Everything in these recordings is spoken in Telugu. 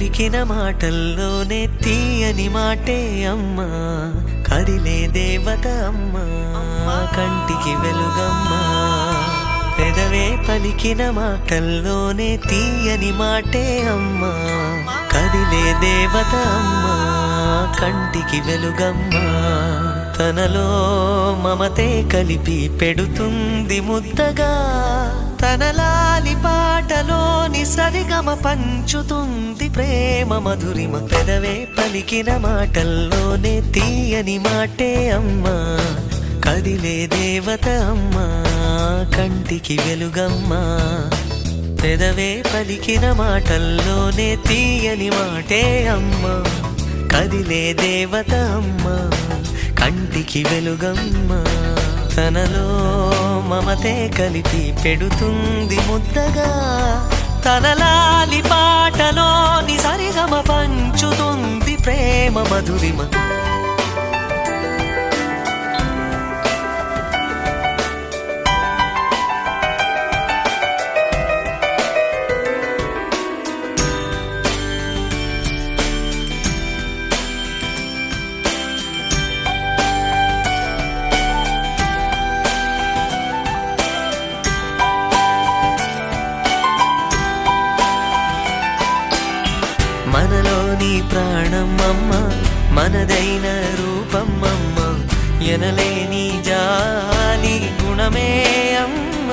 పలికిన మాటల్లోనే తీయని మాటే అమ్మా, కదిలే దేవత అమ్మా, కంటికి వెలుగమ్మా. పెదవే పలికిన మాటల్లోనే తీయని మాటే అమ్మా, కదిలే దేవత అమ్మా, కంటికి వెలుగమ్మా. తనలో మమతే కలిపి పెడుతుంది ముద్దగా, తన లాలి పాటలోని సరిగమ పంచుతుంది ప్రేమ మధురిమ. పెదవే పలికిన మాటల్లోనే తీయని మాటే అమ్మా, కదిలే దేవత అమ్మా, కంటికి వెలుగమ్మా. పెదవే పలికిన మాటల్లోనే తీయని మాటే అమ్మా, కదిలే దేవత అమ్మా, కంటికి వెలుగమ్మా. తనలో మమతే కలిపి పెడుతుంది ముద్దగా, తన లాలి పాటలోని సరిగమ పంచుతుంది ప్రేమ మధురిమ. మనలోని ప్రాణమమ్మ, మనదైన రూపమమ్మ, ఎనలేని జాలి గుణమే అమ్మ.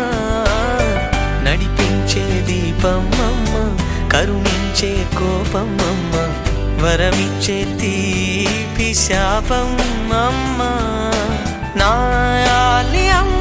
నడిపించే దీపమమ్మ, కరుణించే కోపమమ్మ, వరమిచ్చే తీపి శాపమమ్మ. నాయాలి అమ్మ